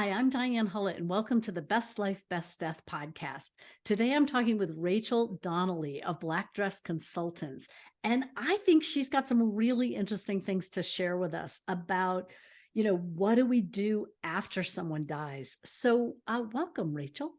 Hi, I'm Diane Hullett, and welcome to the Best Life, Best Death podcast. Today, I'm talking with Rachel Donnelly of Black Dress Consultants, and I think she's got some really interesting things to share with us about, what do we do after someone dies? So, welcome, Rachel.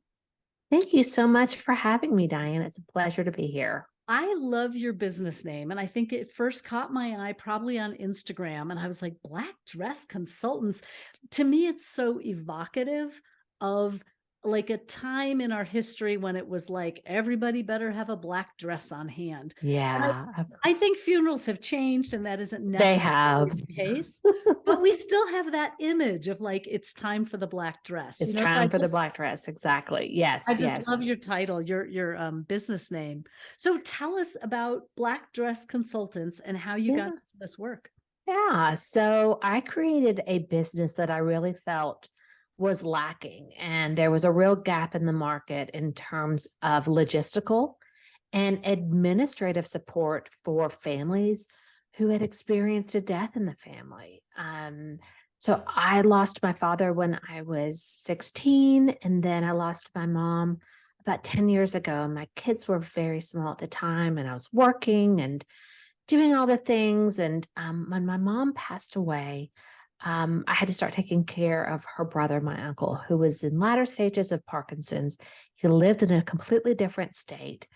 Thank you so much for having me, Diane. It's a pleasure to be here. I love your business name, and I think it first caught my eye probably on Instagram, and I was like, Black Dress Consultants. To me, it's so evocative of like a time in our history when it was like everybody better have a black dress on hand. And Yeah, I think funerals have changed, and that isn't they necessarily have. the case, but we still have that image of like it's time for the black dress. It's So I time for the just black dress. Exactly. Yes, I just yes. love your title, your business name. So tell us about Black Dress Consultants and how you got Yeah. into this work. Yeah. So I created a business that I really felt was lacking, and there was a real gap in the market in terms of logistical and administrative support for families who had experienced a death in the family. So I lost my father when I was 16, and then I lost my mom about 10 years ago. My kids were very small at the time, and I was working and doing all the things. And when my mom passed away, I had to start taking care of her brother, my uncle, who was in latter stages of Parkinson's. He lived in a completely different state.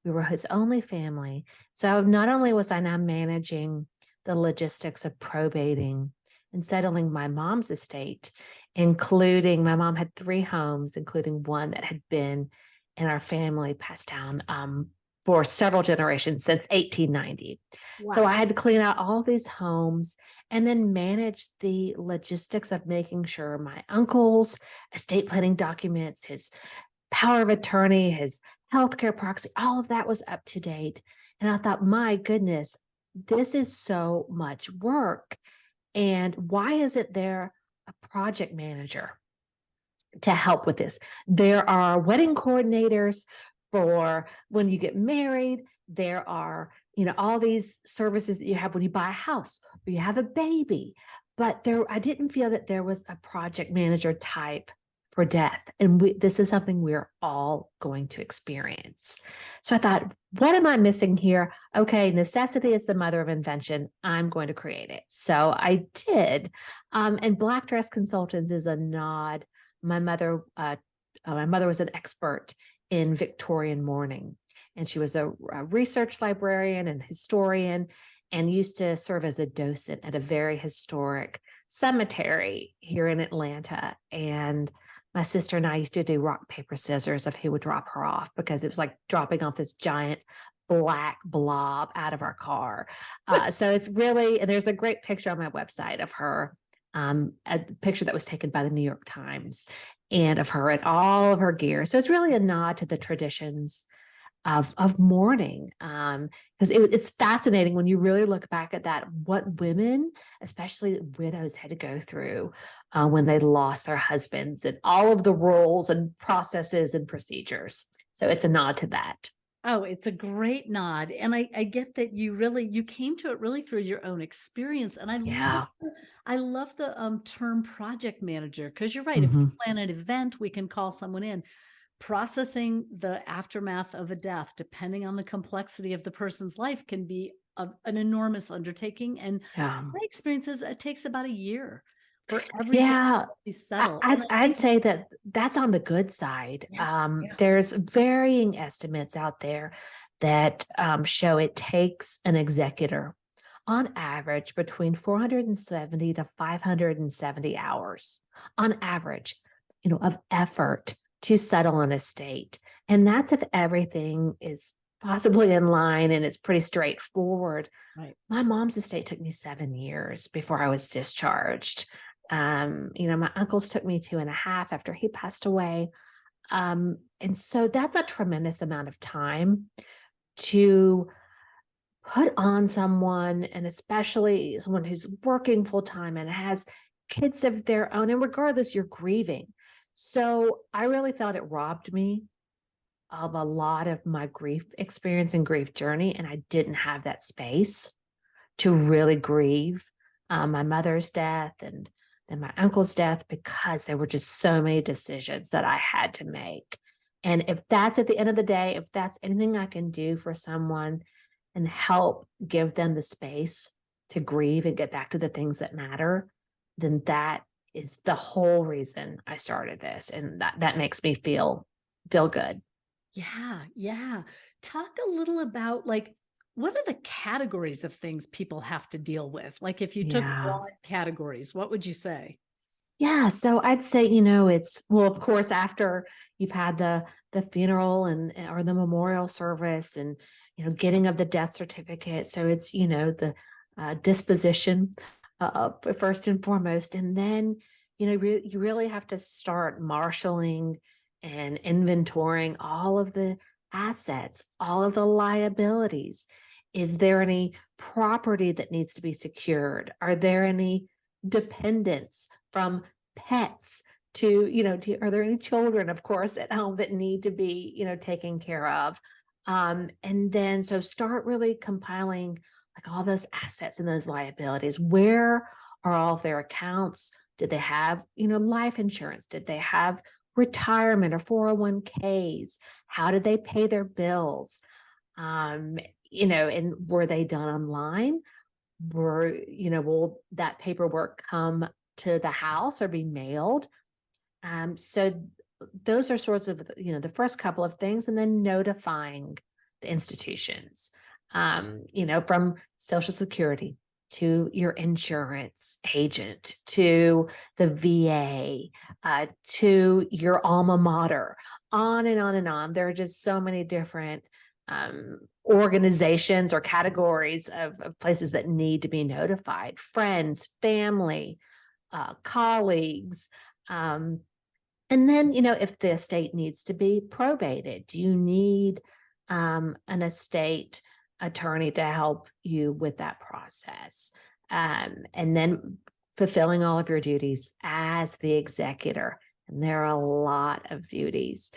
We were his only family. So not only was I now managing the logistics of probating and settling my mom's estate, including my mom had 3 homes, including one that had been in our family passed down for several generations since 1890. So I Wow. had to clean out all these homes and then manage the logistics of making sure my uncle's estate planning documents, his power of attorney, his healthcare proxy, all of that was up to date. And I thought, my goodness, this is so much work. And why isn't there a project manager to help with this? There are wedding coordinators for when you get married. There are, all these services that you have when you buy a house or you have a baby. But I didn't feel that there was a project manager type for death. And this is something we're all going to experience. So I thought, what am I missing here? Okay, necessity is the mother of invention. I'm going to create it. So I did. And Black Dress Consultants is a nod. My mother was an expert in Victorian mourning, and she was a research librarian and historian, and used to serve as a docent at a very historic cemetery here in Atlanta. And my sister and I used to do rock, paper, scissors of who would drop her off, because it was like dropping off this giant black blob out of our car. So it's really, and there's a great picture on my website of her, a picture that was taken by the New York Times, and of her and all of her gear. So it's really a nod to the traditions of mourning, because it's fascinating when you really look back at that, what women, especially widows, had to go through when they lost their husbands, and all of the rules and processes and procedures. So it's a nod to that. Oh, it's a great nod. And I get that you came to it really through your own experience. And Yeah. I love the term project manager, because you're right. If we Mhm. plan an event, we can call someone in. Processing the aftermath of a death, depending on the complexity of the person's life, can be an enormous undertaking. And Yeah. my experience is it takes about a year for everything Yeah. to be settled. And I I'd think, say that that's on the good side. yeah, yeah. There's varying estimates out there that show it takes an executor on average between 470 to 570 hours on average, of effort to settle an estate. And that's if everything is possibly in line and it's pretty straightforward. Right. My mom's estate took me 7 years before I was discharged. My uncle's took me 2.5 after he passed away. And so that's a tremendous amount of time to put on someone, and especially someone who's working full time and has kids of their own. And regardless, you're grieving. So I really felt it robbed me of a lot of my grief experience and grief journey. And I didn't have that space to really grieve my mother's death and then my uncle's death, because there were just so many decisions that I had to make. And if that's at the end of the day, if that's anything I can do for someone and help give them the space to grieve and get back to the things that matter, then that is the whole reason I started this. And that makes me feel good. Yeah, yeah. Talk a little about like what are the categories of things people have to deal with? Like if you took Yeah. broad categories, what would you say? Yeah, so I'd say, it's well, of course, after you've had the funeral and or the memorial service and getting of the death certificate. So it's, the disposition first and foremost. And then, you really have to start marshaling and inventorying all of the assets, all of the liabilities. Is there any property that needs to be secured? Are there any dependents from pets are there any children, of course, at home that need to be, taken care of? And then so start really compiling like all those assets and those liabilities. Where are all of their accounts? Did they have, life insurance? Did they have retirement or 401ks? How did they pay their bills? Um, and were they done online? Will that paperwork come to the house or be mailed? So those are sorts of, the first couple of things, and then notifying the institutions, from Social Security to your insurance agent, to the VA, to your alma mater, on and on and on. There are just so many different organizations or categories of places that need to be notified: friends, family, colleagues. And then, if the estate needs to be probated, do you need an estate attorney to help you with that process? And then fulfilling all of your duties as the executor. And there are a lot of duties.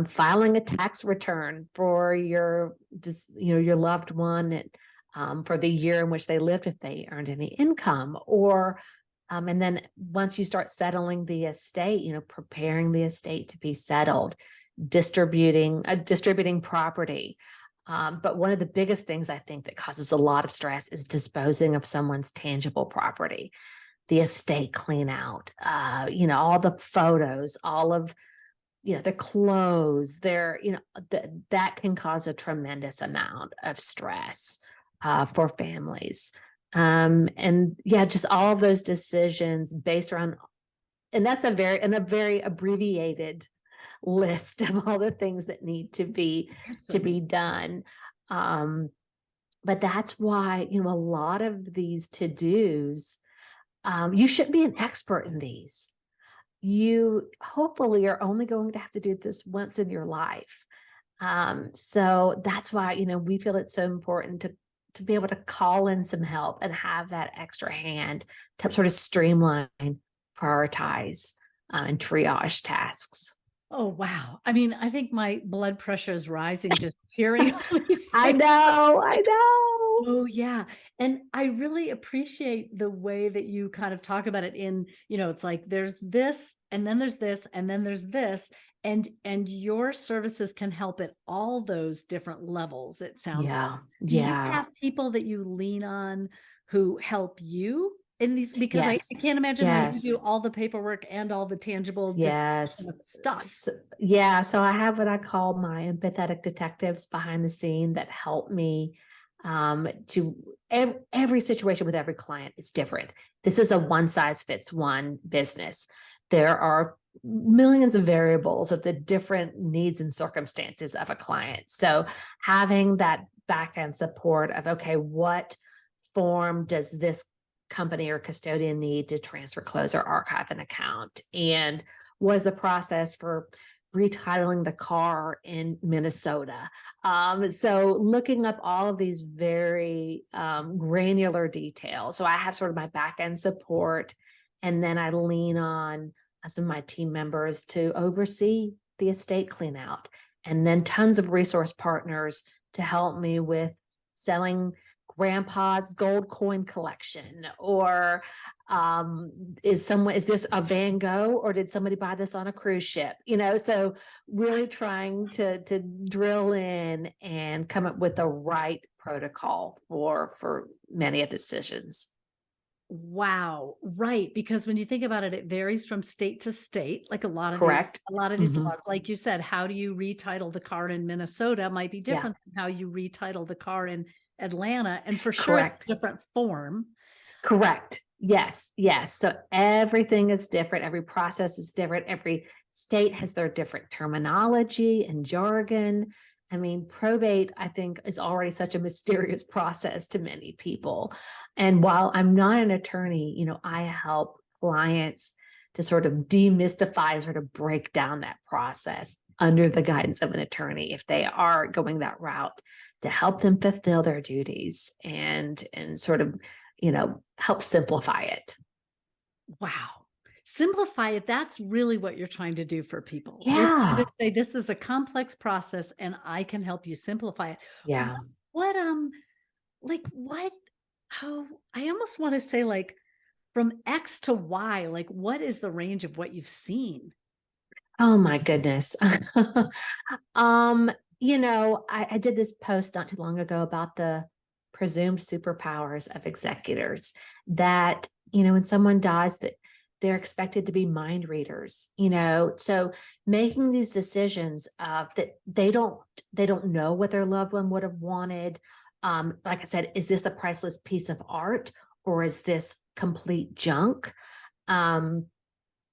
Filing a tax return for your loved one, for the year in which they lived, if they earned any income, or and then once you start settling the estate, preparing the estate to be settled, distributing property. But one of the biggest things I think that causes a lot of stress is disposing of someone's tangible property, the estate clean out, all the photos, all of, the clothes, that can cause a tremendous amount of stress for families. And yeah, just all of those decisions based around, and that's a very abbreviated list of all the things that need to be done. But that's why, a lot of these to-dos, you should be an expert in these. You hopefully are only going to have to do this once in your life. So that's why, we feel it's so important to be able to call in some help and have that extra hand to sort of streamline, prioritize, and triage tasks. Oh, wow. I mean, I think my blood pressure is rising just hearing all these I things. know. Oh, yeah. And I really appreciate the way that you kind of talk about it in, it's like there's this, and then there's this, and then there's this. And your services can help at all those different levels, it sounds like. Yeah. Do you Yeah. have people that you lean on who help you in these? Because I Yes. can't imagine how you Yes. do all the paperwork and all the tangible Yes. disposition of stuff. Yeah. So I have what I call my empathetic detectives behind the scene that help me to every situation with every client. It's different. This is a one size fits one business. There are millions of variables of the different needs and circumstances of a client. So having that back end support of, okay, what form does this company or custodian need to transfer, close, or archive an account? And what is the process for retitling the car in Minnesota? So looking up all of these very granular details. So I have sort of my back end support, and then I lean on some of my team members to oversee the estate clean out, and then tons of resource partners to help me with selling grandpa's gold coin collection, or Is this a Van Gogh, or did somebody buy this on a cruise ship? So really trying to drill in and come up with the right protocol for many of the decisions. Wow. Right. Because when you think about it, it varies from state to state. Like Correct. a lot of these laws, like you said, how do you retitle the car in Minnesota might be Yeah, different than how you retitle the car in Atlanta. And for sure, it's correct. a different form. Correct. Yes, yes. So everything is different. Every process is different. Every state has their different terminology and jargon. I mean, probate, I think, is already such a mysterious process to many people. And while I'm not an attorney, I help clients to sort of demystify, sort of break down that process under the guidance of an attorney if they are going that route, to help them fulfill their duties and sort of help simplify it. Wow. Simplify it. That's really what you're trying to do for people. You're trying Yeah. to say this is a complex process and I can help you simplify it. Yeah. What, like what, how, I almost want to say like from X to Y, like what is the range of what you've seen? Oh my goodness. um, I did this post not too long ago about the presumed superpowers of executors, that, when someone dies, that they're expected to be mind readers, so making these decisions of that they don't know what their loved one would have wanted. Like I said, is this a priceless piece of art, or is this complete junk? Um,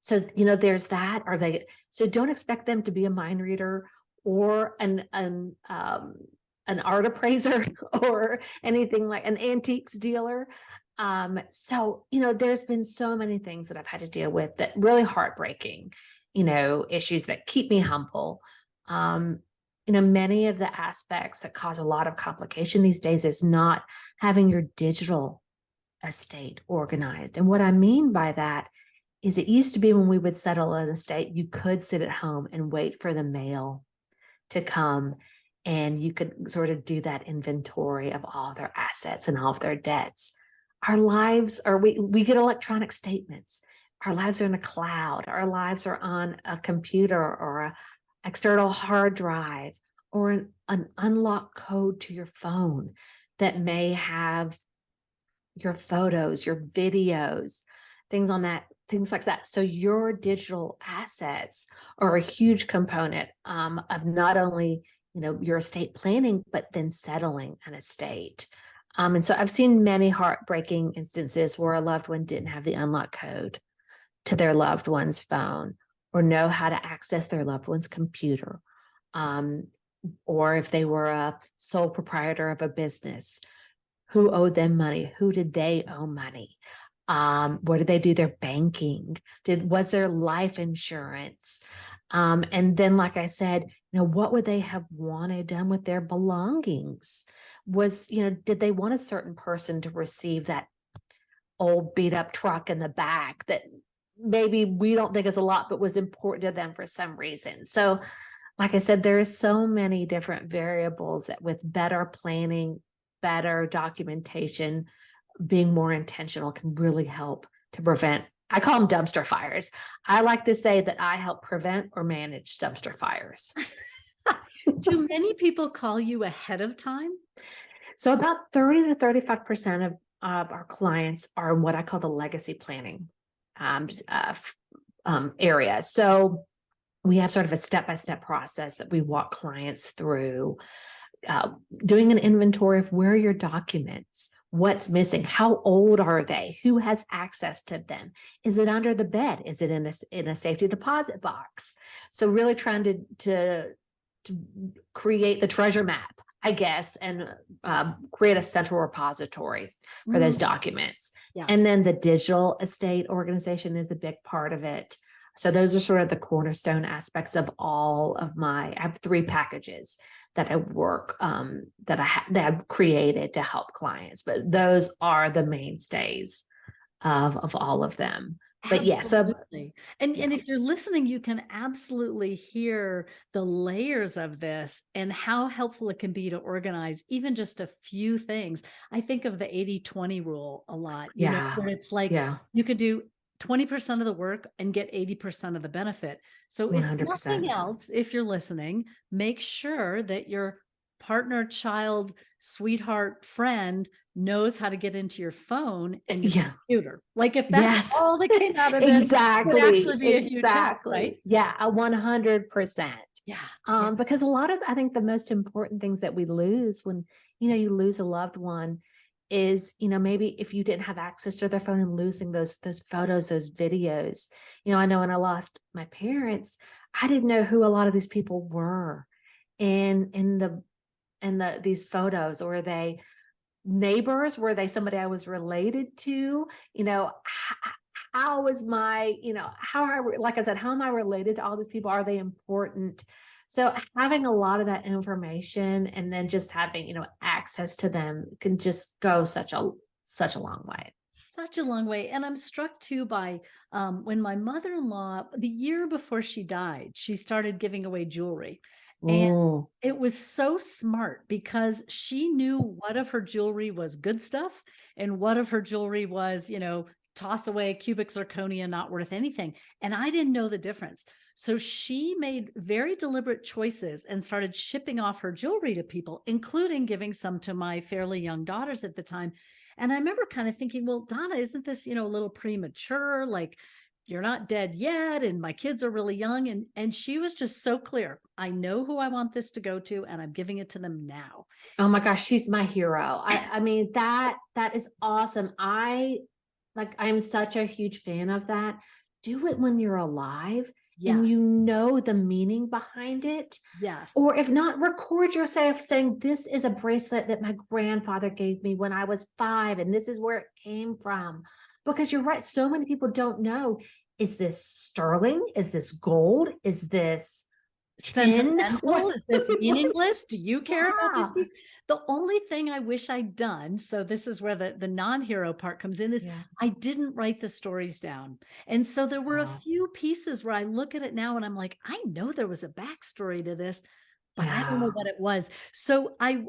So, there's that. So don't expect them to be a mind reader or an art appraiser or anything, like an antiques dealer. So, there's been so many things that I've had to deal with that really heartbreaking, issues that keep me humble. Um, many of the aspects that cause a lot of complication these days is not having your digital estate organized. And what I mean by that is, it used to be when we would settle an estate, you could sit at home and wait for the mail to come, and you could sort of do that inventory of all of their assets and all of their debts. Our lives are, we get electronic statements. Our lives are in a cloud. Our lives are on a computer or a external hard drive, or an unlocked code to your phone that may have your photos, your videos, things like that. So your digital assets are a huge component of not only your estate planning, but then settling an estate. And so I've seen many heartbreaking instances where a loved one didn't have the unlock code to their loved one's phone, or know how to access their loved one's computer. Um, or if they were a sole proprietor of a business, who owed them money? Who did they owe money? Where did they do their banking? Was there life insurance? And then, like I said, what would they have wanted done with their belongings? Did they want a certain person to receive that old beat up truck in the back that maybe we don't think is a lot, but was important to them for some reason? So, like I said, there are so many different variables that, with better planning, better documentation, being more intentional, can really help to prevent. I call them dumpster fires. I like to say that I help prevent or manage dumpster fires. Do many people call you ahead of time? So about 30 to 35% of our clients are in what I call the legacy planning area. So we have sort of a step-by-step process that we walk clients through, doing an inventory of where are your documents, what's missing, how old are they, who has access to them, is it under the bed, is it in a safety deposit box? So really trying to create the treasure map, I guess, and create a central repository for those documents. Yeah. And then the digital estate organization is a big part of it. So those are sort of the cornerstone aspects of all of I have 3 packages that I work, that I've created to help clients, but those are the mainstays of all of them. But yeah, so Absolutely. And yeah, if you're listening, you can absolutely hear the layers of this and how helpful it can be to organize even just a few things. I think of the 80-20 rule a lot, yeah, where it's like yeah, you could do 20% of the work and get 80% of the benefit. So if nothing 100%. else, if you're listening, make sure that your partner, child, sweetheart, friend knows how to get into your phone and your Yeah. computer. Like if that's Yes, all that came out of this, would actually exactly, be a huge help, right? exactly. Yeah, a 100%. Yeah. Yeah. Because a lot of, I think the most important things that we lose when, you lose a loved one is, maybe if you didn't have access to their phone and losing those photos, those videos. I know when I lost my parents, I didn't know who a lot of these people were in these photos. Or they neighbors? Were they somebody I was related to? How is my, how are, like I said, how am I related to all these people? Are they important? So having a lot of that information and then just having, access to them can just go such a long way. Such a long way. And I'm struck too by when my mother-in-law, the year before she died, she started giving away jewelry. And Oh, it was so smart because she knew what of her jewelry was good stuff and what of her jewelry was, toss away cubic zirconia, not worth anything. And I didn't know the difference. So she made very deliberate choices and started shipping off her jewelry to people, including giving some to my fairly young daughters at the time. And I remember kind of thinking, well, Donna, isn't this, a little premature? Like, you're not dead yet, and my kids are really young. And she was just so clear. I know who I want this to go to, and I'm giving it to them now. oh my gosh, she's my hero. I mean, that is awesome. I'm such a huge fan of that. Do it when you're alive and Yes. the meaning behind it. Yes. Or if not, record yourself saying, this is a bracelet that my grandfather gave me when I was 5, and this is where it came from. Because you're right, so many people don't know. Is this sterling? Is this gold? Is this tin? Sentimental? What? Is this meaningless? Do you care about this Yeah. piece? The only thing I wish I'd done, so this is where the non-hero part comes in, is Yeah. I didn't write the stories down. And so there were a Oh, few pieces where I look at it now and I'm like, I know there was a backstory to this, but I don't know yeah. what it was. So I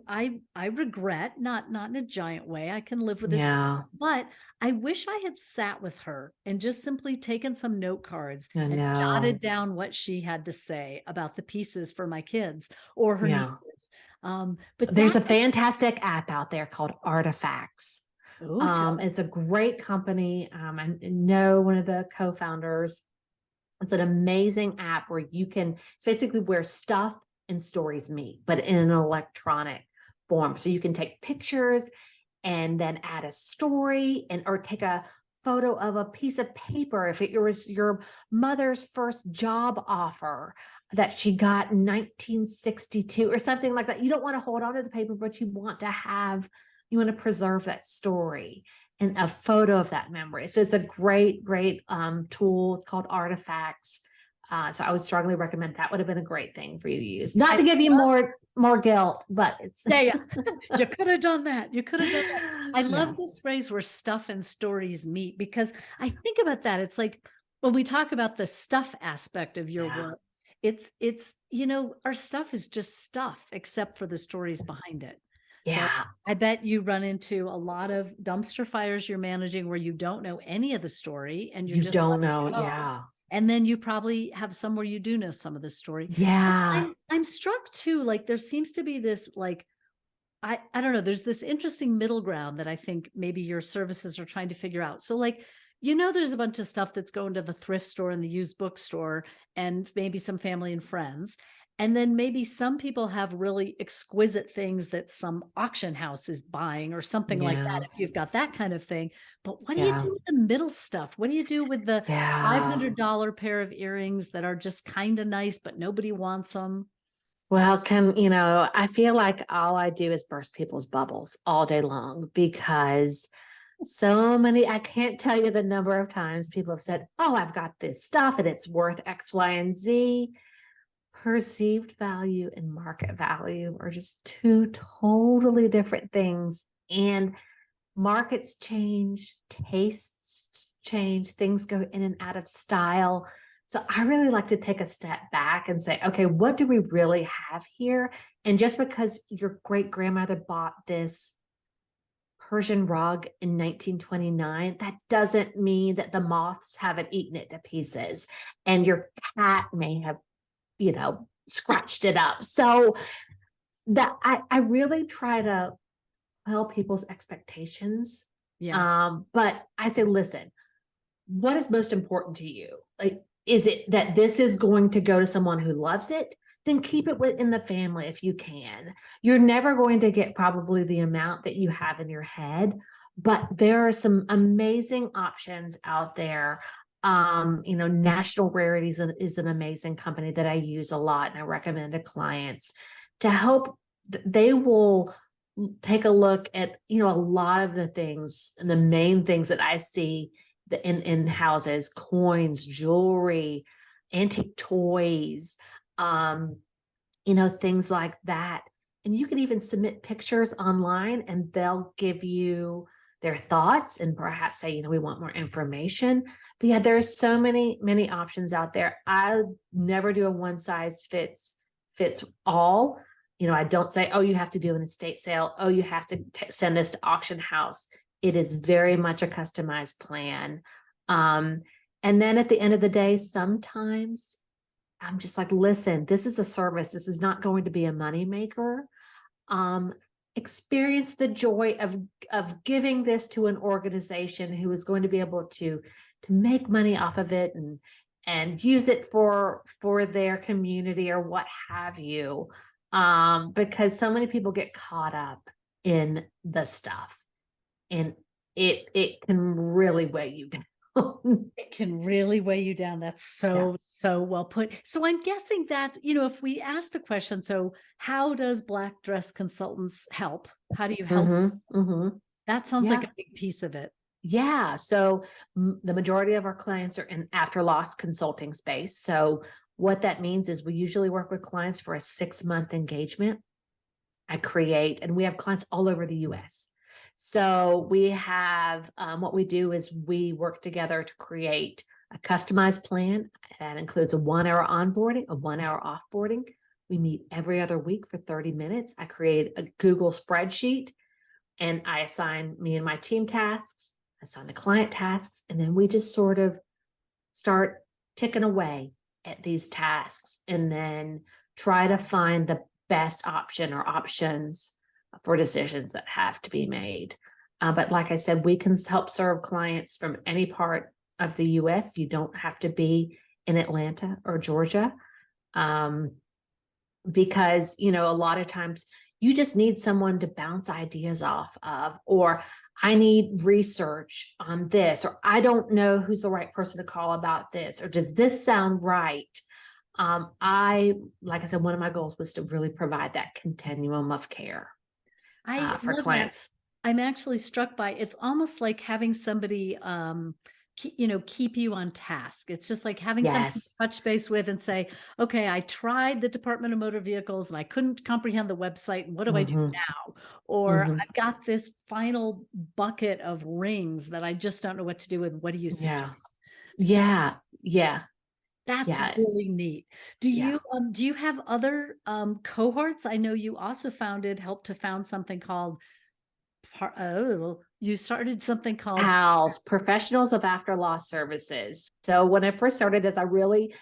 regret, not in a giant way. I can live with this, Yeah. but I wish I had sat with her and just simply taken some note cards I and jotted know. down what she had to say about the pieces for my kids or her Yeah. nieces. But There's that, a fantastic app out there called Artifacts. oh, tell It's a great company. I know one of the co-founders. It's an amazing app where it's basically where stuff and stories meet, but in an electronic form. So you can take pictures and then add a story or take a photo of a piece of paper. If it was your mother's first job offer that she got in 1962 or something like that, you don't want to hold on to the paper, but you want to preserve that story and a photo of that memory. So it's a great, great tool. It's called Artifacts. So I would strongly recommend that. Would have been a great thing for you to use, not to give you more guilt, but it's yeah. You could have done that. You could have done that. I yeah, love this phrase where stuff and stories meet because I think about that. It's like when we talk about the stuff aspect of your yeah, work, it's our stuff is just stuff except for the stories behind it. So yeah. I bet you run into a lot of dumpster fires you're managing where you don't know any of the story and you're You just don't letting know, it go. yeah, And then you probably have some where you do know some of the story. And yeah, I'm struck too, like there seems to be this like I don't know, there's this interesting middle ground that I think maybe your services are trying to figure out. So like, there's a bunch of stuff that's going to the thrift store and the used bookstore and maybe some family and friends. And then maybe some people have really exquisite things that some auction house is buying or something like that, yeah, if you've got that kind of thing. But what do you yeah, do with the middle stuff? What do you do with the yeah. $500 pair of earrings that are just kind of nice, but nobody wants them? Well, I feel like all I do is burst people's bubbles all day long because I can't tell you the number of times people have said, oh, I've got this stuff and it's worth X, Y, and Z. Perceived value and market value are just two totally different things. And markets change, tastes change, things go in and out of style. So I really like to take a step back and say, okay, what do we really have here? And just because your great grandmother bought this Persian rug in 1929, that doesn't mean that the moths haven't eaten it to pieces and your cat may have, scratched it up. So that I really try to help people's expectations. Yeah. But I say, listen, what is most important to you? Like, is it that this is going to go to someone who loves it? Then keep it within the family if you can. You're never going to get probably the amount that you have in your head, but there are some amazing options out there. National Rarities is an amazing company that I use a lot and I recommend to clients to help. They will take a look at, a lot of the things and the main things that I see in houses: coins, jewelry, antique toys, things like that. And you can even submit pictures online and they'll give you their thoughts and perhaps say, we want more information. But yeah, there's so many options out there. I never do a one size fits all. I don't say, oh, you have to do an estate sale. Oh, you have to send this to auction house. It is very much a customized plan. And then at the end of the day, sometimes I'm just like, listen, this is a service. This is not going to be a moneymaker. Experience the joy of giving this to an organization who is going to be able to make money off of it and use it for their community or what have you. Because so many people get caught up in the stuff and it can really weigh you down. It can really weigh you down. That's so well put. So I'm guessing that, if we ask the question, so how does Black Dress Consultants help? How do you help? That sounds like a big piece of it. Yeah. So the majority of our clients are in after loss consulting space. So what that means is we usually work with clients for a 6-month engagement. And we have clients all over the US. So we have, what we do is we work together to create a customized plan that includes a 1-hour onboarding, a 1-hour offboarding. We meet every other week for 30 minutes. I create a Google spreadsheet and I assign me and my team tasks, assign the client tasks, and then we just sort of start ticking away at these tasks and then try to find the best option or options for decisions that have to be made. But like I said, we can help serve clients from any part of the US. You don't have to be in Atlanta or Georgia. Because, a lot of times you just need someone to bounce ideas off of, or I need research on this, or I don't know who's the right person to call about this, or does this sound right? Like I said, one of my goals was to really provide that continuum of care for clients. I'm actually struck by, it's almost like having somebody, keep you on task. It's just like having something to touch base with and say, okay, I tried the Department of Motor Vehicles and I couldn't comprehend the website. What do I do now? Or I've got this final bucket of rings that I just don't know what to do with. What do you suggest? Yeah. That's really neat. Do you have other cohorts? I know you also helped to found something called you started something called PALS, Professionals of After Loss Services. So when I first started this, I really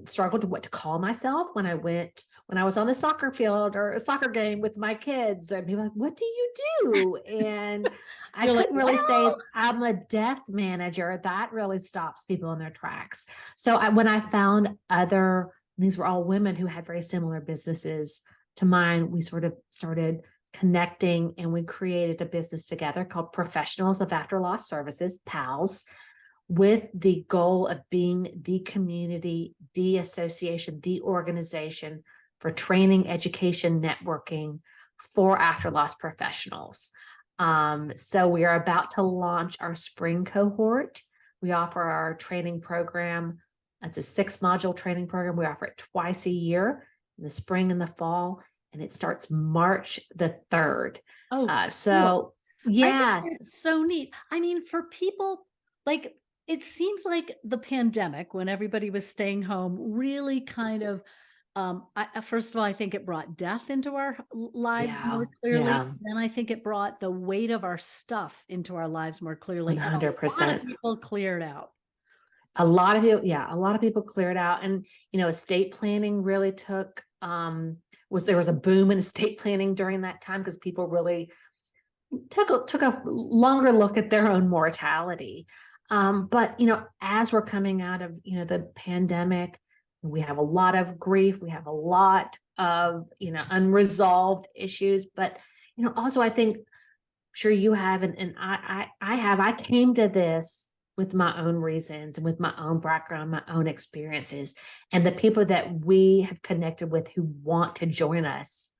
struggled with what to call myself when I was on the soccer field or a soccer game with my kids. And people were like, what do you do? And I couldn't really say I'm a death manager. That really stops people in their tracks. So when I found these were all women who had very similar businesses to mine, we sort of started connecting and we created a business together called Professionals of After Loss Services, PALS, with the goal of being the community, the association, the organization for training, education, networking for after loss professionals. So we are about to launch our spring cohort. We offer our training program. It's a 6-module training program. We offer it twice a year, in the spring and the fall, and it starts March the 3rd. Oh, so cool. yes. So neat. I mean, for people, Like, it seems like the pandemic, when everybody was staying home, really kind of, first of all, I think it brought death into our lives Yeah. more clearly. Yeah. Then I think it brought the weight of our stuff into our lives more clearly, and a lot of 100%. people cleared out. A lot of people, yeah, a lot of people cleared out. And, estate planning really took, there was a boom in estate planning during that time because people really took a longer look at their own mortality. But as we're coming out of the pandemic, we have a lot of grief, we have a lot of unresolved issues. But also I think, sure you have, and I have. I came to this with my own reasons and with my own background, my own experiences, and the people that we have connected with who want to join us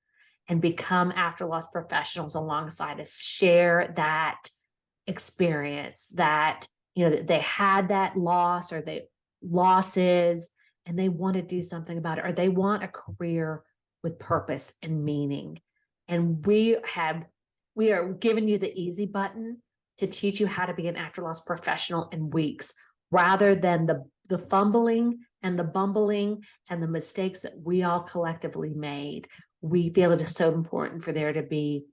and become after loss professionals alongside us, share that experience, that that they had that loss or they losses, and they want to do something about it, or they want a career with purpose and meaning. And we are giving you the easy button to teach you how to be an after loss professional in weeks, rather than the fumbling and the bumbling and the mistakes that we all collectively made. We feel it is so important for there to be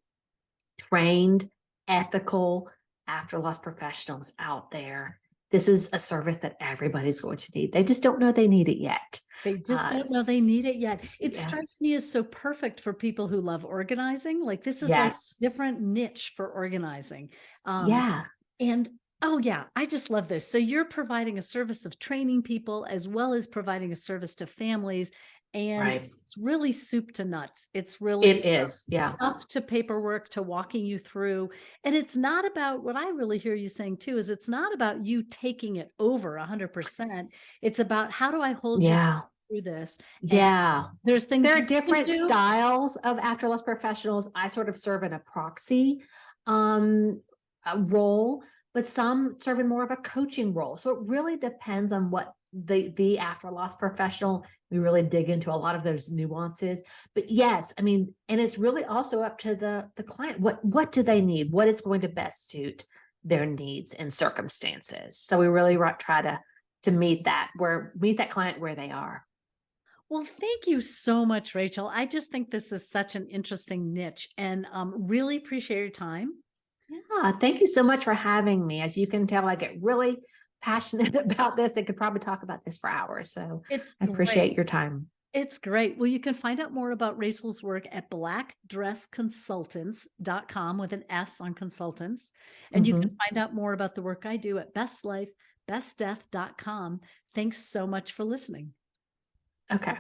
trained, ethical after loss professionals out there. This is a service that everybody's going to need. They just don't know they need it yet. They just don't know they need it yet. It Yeah. strikes me as so perfect for people who love organizing. Like, this is like Yes. different niche for organizing. Yeah. And oh yeah, I just love this. So you're providing a service of training people as well as providing a service to families. And Right. it's really soup to nuts. It's It really is. Yeah. stuff to paperwork to walking you through. And it's not about, what I really hear you saying too, is it's not about you taking it over 100%. It's about, how do I hold you Yeah. through this? And Yeah. there's things There are you can different do. styles of after loss professionals. I sort of serve in a proxy role, but some serve in more of a coaching role. So it really depends on what the after loss professional. We really dig into a lot of those nuances. But yes, I mean, and it's really also up to the client. What do they need? What is going to best suit their needs and circumstances? So we really try to meet that client where they are. Well, thank you so much, Rachel. I just think this is such an interesting niche, and really appreciate your time. Yeah, thank you so much for having me. As you can tell, I get really passionate about this. I could probably talk about this for hours. So It's I great. appreciate your time. It's great. Well, you can find out more about Rachel's work at blackdressconsultants.com with an S on consultants. And you can Mhm. find out more about the work I do at bestlifebestdeath.com. Thanks so much for listening. Okay.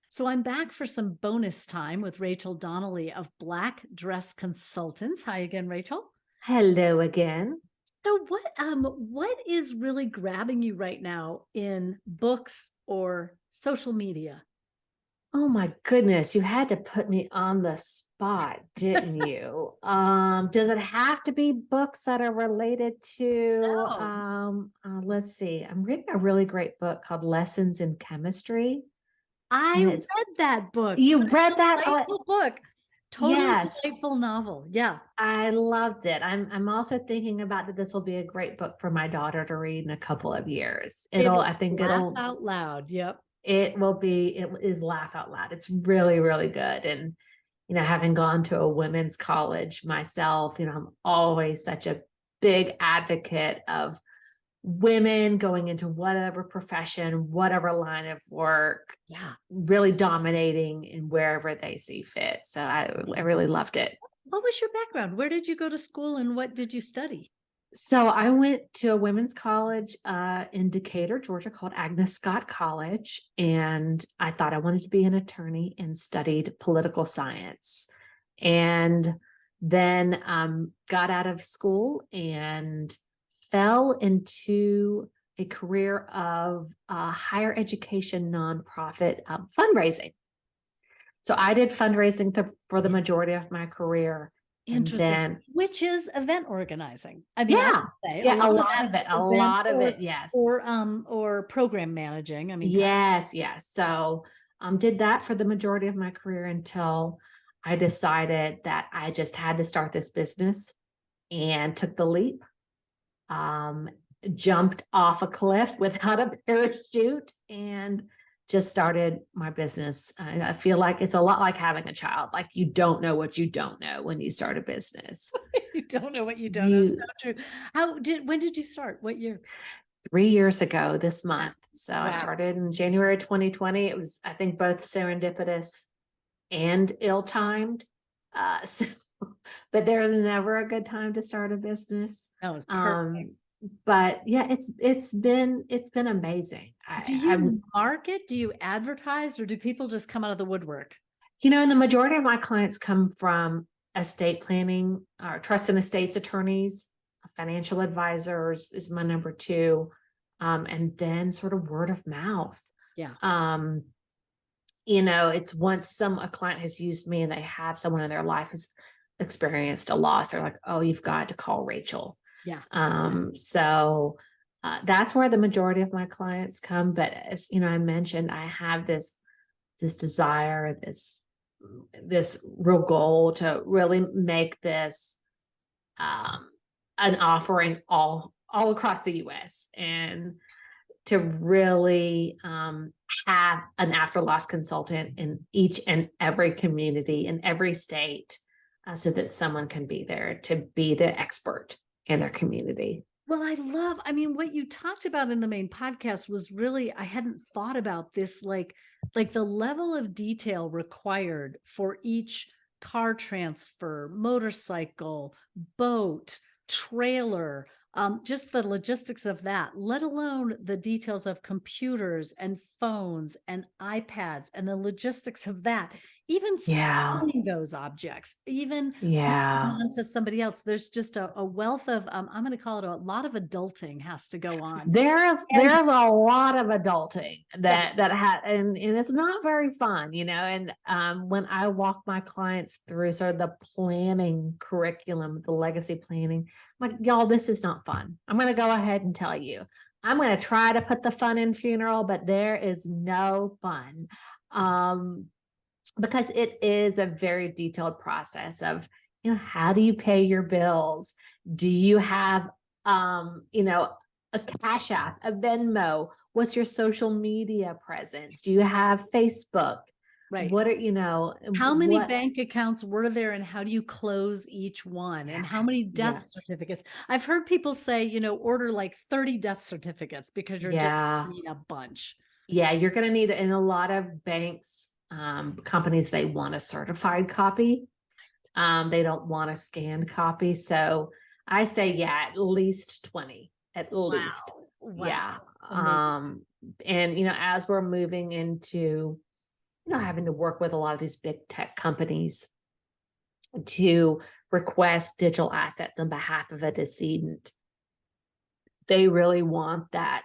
So I'm back for some bonus time with Rachel Donnelly of Black Dress Consultants. Hi again, Rachel. Hello again. So what is really grabbing you right now in books or social media? Oh my goodness, you had to put me on the spot, didn't you? Does it have to be books that are related to Oh, let's see. I'm reading a really great book called Lessons in Chemistry. I And it's read that book. You What read a that? Oh, delightful book. Totally yes. delightful novel. Yeah. I loved it. I'm also thinking about that this will be a great book for my daughter to read in a couple of years. It is I think laugh out loud. Yep. it is laugh out loud. It's really, really good. And, having gone to a women's college myself, I'm always such a big advocate of women going into whatever profession, whatever line of work, Yeah. really dominating in wherever they see fit. So I really loved it. What was your background? Where did you go to school and what did you study? So I went to a women's college in Decatur, Georgia, called Agnes Scott College, and I thought I wanted to be an attorney and studied political science. And then got out of school and fell into a career of higher education nonprofit fundraising. So I did fundraising for the majority of my career. And Interesting. then, Which is event organizing. I mean, I yeah, would say yeah, a of lot of that's it, a event lot of it. Yes. or program managing. I mean, Yes. Yes. So, did that for the majority of my career until I decided that I just had to start this business and took the leap jumped off a cliff without a parachute and just started my business. I feel like it's a lot like having a child. Like you don't know what you don't know when you start a business. You don't know what you don't know. So You true. When did you start? What year? 3 years ago this Yeah. month. So I Wow. started in January 2020. It was, I think, both serendipitous and ill-timed. So, but there's never a good time to start a business. That was perfect. But yeah, it's been amazing. Do I'm, you market? Do you advertise, or do people just come out of the woodwork? the majority of my clients come from estate planning or trust and estates attorneys, financial advisors is my number two, and then sort of word of mouth. Yeah. It's once a client has used me and they have someone in their life who's experienced a loss, they're like, oh, you've got to call Rachel. Yeah. So that's where the majority of my clients come. But as I mentioned, I have this desire, this real goal to really make this an offering all across the US, and to really have an after loss consultant in each and every community in every state, so that someone can be there to be the expert in their community. Well, I mean, what you talked about in the main podcast was really, I hadn't thought about this, like the level of detail required for each car transfer, motorcycle, boat, trailer, just the logistics of that, let alone the details of computers and phones and iPads and the logistics of that, even Yeah. selling those objects, even Yeah. on to somebody else. There's just a wealth of, I'm going to call it, a lot of adulting has to go on. There's And a lot of adulting yeah, and it's not very fun, and when I walk my clients through sort of the planning curriculum, the legacy planning, I'm like, y'all, this is not fun. I'm going to go ahead and tell you, I'm going to try to put the fun in funeral, but there is no fun. Because it is a very detailed process of, how do you pay your bills? Do you have, a Cash App, a Venmo? What's your social media presence? Do you have Facebook? right. What are, How many what? bank accounts were there, and how do you close each one? And how many death Yeah. certificates? I've heard people say, order like 30 death certificates because you're just Yeah. need a bunch. Yeah. You're going to need, in a lot of banks, companies, they want a certified copy. They don't want a scanned copy. So I say, yeah, at least 20, at least. Wow. Yeah. Amazing. And, as we're moving into, having to work with a lot of these big tech companies to request digital assets on behalf of a decedent, they really want that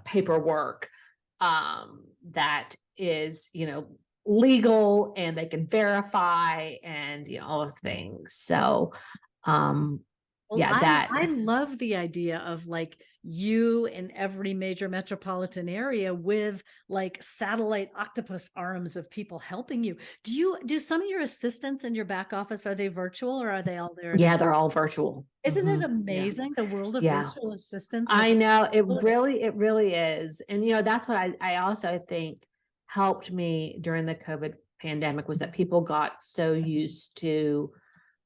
paperwork that is, legal and they can verify, and all of things. So Well, yeah, that I love the idea of like you in every major metropolitan area with like satellite octopus arms of people helping you. Do some of your assistants in your back office, are they virtual or are they all there? yeah, they're all virtual. Isn't it Yeah. amazing, the world of Yeah. virtual assistants? I know, it really is. And that's what I also think helped me during the COVID pandemic, was that people got so used to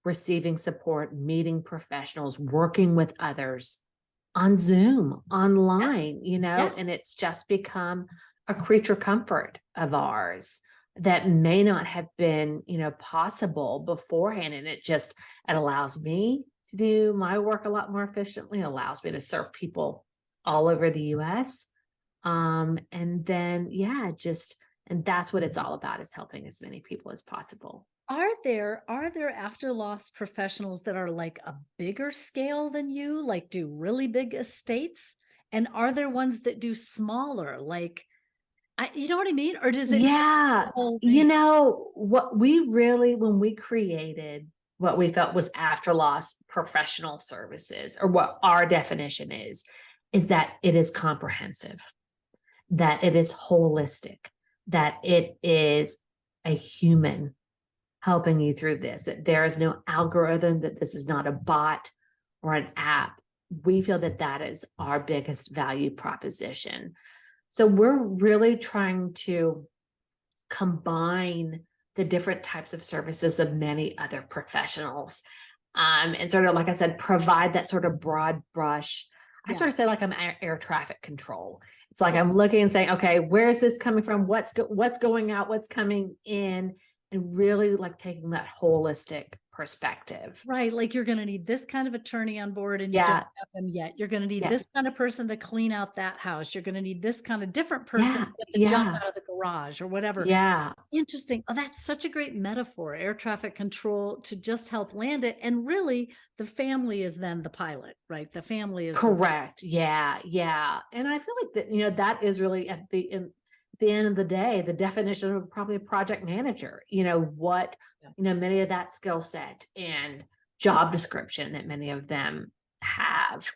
receiving support, meeting professionals, working with others on Zoom, online, Yeah. and it's just become a creature comfort of ours that may not have been, possible beforehand. And it allows me to do my work a lot more efficiently, allows me to serve people all over the US. And then, yeah, and that's what it's all about, is helping as many people as possible. Are there after loss professionals that are like a bigger scale than you, like do really big estates? And are there ones that do smaller, like you know what I mean? Or does it mix Yeah. the whole thing? What we really, when we created what we felt was after loss professional services, or what our definition is that it is comprehensive, that it is holistic, that it is a human helping you through this, that there is no algorithm, that this is not a bot or an app, we feel that that is our biggest value proposition. So we're really trying to combine the different types of services of many other professionals. And sort of, like I said, provide that sort of broad brush. I sort Yeah. of say like I'm air traffic control. It's like Yes. I'm looking and saying, okay, where is this coming from? What's going out? What's coming in? And really like taking that holistic perspective. Right. Like you're going to need this kind of attorney on board and you don't Yeah, have them yet. You're going to need yeah, this kind of person to clean out that house. You're going to need this kind of different person yeah, to get the junk yeah, out of the garage or whatever. yeah. Interesting. Oh, that's such a great metaphor, air traffic control to just help land it. And really, the family is then the pilot, right? The family is the Correct. Yeah, yeah. And I feel like that, that is really at the end of the day, the definition of probably a project manager, yeah. many of that skill set and job description that many of them have.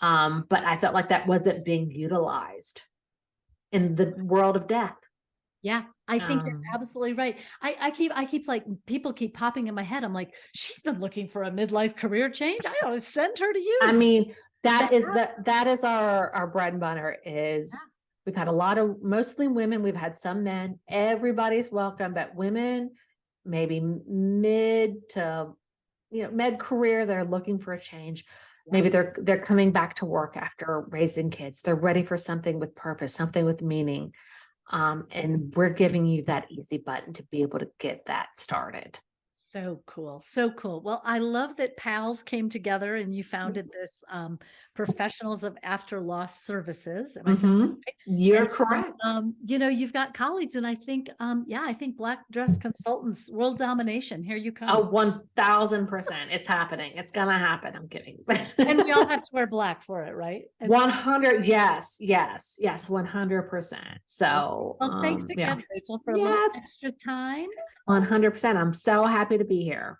But I felt like that wasn't being utilized in the world of death. Yeah, I think you're Um, absolutely right. I keep like people keep popping in my head. I'm like, she's been looking for a midlife career change. I always send her to I you. mean, That that is our bread and butter is yeah, we've had a lot of mostly women, we've had some men, everybody's welcome, but women, maybe mid to mid career, they're looking for a change. yeah. Maybe they're coming back to work after raising kids. They're ready for something with purpose, something with meaning. And we're giving you that easy button to be able to get that started. So cool. So cool. Well, I love that pals came together and you founded this Professionals of After Loss Services. Am I saying that Hmm. right? You're And then, correct. you've got colleagues, and I think, yeah, I think Black Dress Consultants, world domination. Here you Oh, come. 1000%. It's happening. It's gonna happen. I'm kidding. And we all have to wear black for it, right? And so, 100. Yes, yes, yes, 100%. okay. So, Well, thanks yeah. again, Rachel, for a little Yes, extra time. 100%. I'm so happy to be here.